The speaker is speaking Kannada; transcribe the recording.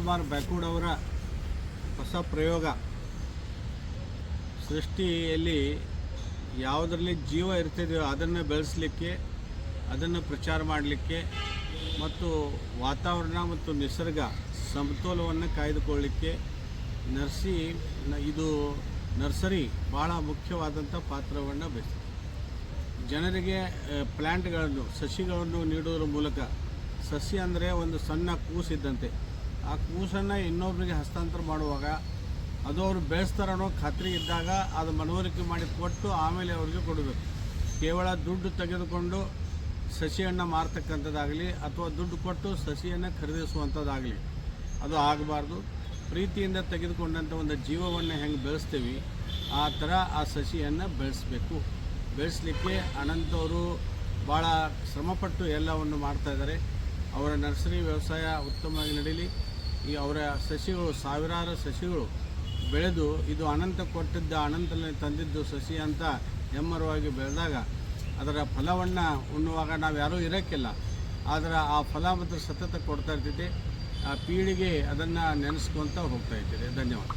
ಅನಂತಕುಮಾರ್ ಬ್ಯಾಕ್ವುಡ್ ಅವರ ಹೊಸ ಪ್ರಯೋಗ ಸೃಷ್ಟಿಯಲ್ಲಿ ಯಾವುದರಲ್ಲಿ ಜೀವ ಇರ್ತಿದೆಯೋ ಅದನ್ನು ಬೆಳೆಸಲಿಕ್ಕೆ, ಅದನ್ನು ಪ್ರಚಾರ ಮಾಡಲಿಕ್ಕೆ ಮತ್ತು ವಾತಾವರಣ ಮತ್ತು ನಿಸರ್ಗ ಸಮತೋಲವನ್ನು ಕಾಯ್ದುಕೊಳ್ಳಲಿಕ್ಕೆ ನರ್ಸರಿ ಭಾಳ ಮುಖ್ಯವಾದಂಥ ಪಾತ್ರವನ್ನು ವಹಿಸಿದೆ. ಜನರಿಗೆ ಸಸಿಗಳನ್ನು ನೀಡುವುದರ ಮೂಲಕ, ಸಸಿ ಅಂದರೆ ಒಂದು ಸಣ್ಣ ಕೂಸಿದ್ದಂತೆ, ಆ ಕೂಸನ್ನು ಇನ್ನೊಬ್ಬರಿಗೆ ಹಸ್ತಾಂತರ ಮಾಡುವಾಗ ಅದು ಅವರು ಬೆಳೆಸ್ತಾರೆ ಅನ್ನೋ ಖಾತ್ರಿ ಇದ್ದಾಗ ಅದು ಮನವರಿಕೆ ಮಾಡಿ ಕೊಟ್ಟು ಆಮೇಲೆ ಅವ್ರಿಗೆ ಕೊಡಬೇಕು. ಕೇವಲ ದುಡ್ಡು ತೆಗೆದುಕೊಂಡು ಸಸಿಯನ್ನು ಮಾರ್ತಕ್ಕಂಥದ್ದಾಗಲಿ ಅಥವಾ ದುಡ್ಡು ಕೊಟ್ಟು ಸಸಿಯನ್ನು ಖರೀದಿಸುವಂಥದ್ದಾಗಲಿ ಅದು ಆಗಬಾರ್ದು. ಪ್ರೀತಿಯಿಂದ ತೆಗೆದುಕೊಂಡಂಥ ಒಂದು ಜೀವವನ್ನು ಹೆಂಗೆ ಬೆಳೆಸ್ತೀವಿ ಆ ಥರ ಆ ಸಸಿಯನ್ನು ಬೆಳೆಸಬೇಕು. ಬೆಳೆಸಲಿಕ್ಕೆ ಅನಂತವರು ಭಾಳ ಶ್ರಮಪಟ್ಟು ಎಲ್ಲವನ್ನು ಮಾಡ್ತಾಯಿದ್ದಾರೆ. ಅವರ ನರ್ಸರಿ ವ್ಯವಸಾಯ ಉತ್ತಮವಾಗಿ ನಡೀಲಿ. ಅವರ ಸಸಿಗಳು, ಸಾವಿರಾರು ಸಸಿಗಳು ಬೆಳೆದು ಇದು ಅನಂತ ಅನಂತನಲ್ಲಿ ತಂದಿದ್ದು ಸಸಿ ಅಂತ ಹೆಮ್ಮರವಾಗಿ ಬೆಳೆದಾಗ ಅದರ ಫಲವನ್ನು ಉಣ್ಣುವಾಗ ನಾವು ಯಾರೂ ಇರೋಕ್ಕಿಲ್ಲ, ಆದರೆ ಆ ಫಲ ಮಾತ್ರ ಸತತ ಕೊಡ್ತಾ ಇರ್ತೈತೆ. ಆ ಪೀಳಿಗೆ ಅದನ್ನು ನೆನೆಸ್ಕೊತ ಹೋಗ್ತಾ ಇದ್ದೀರಿ. ಧನ್ಯವಾದ.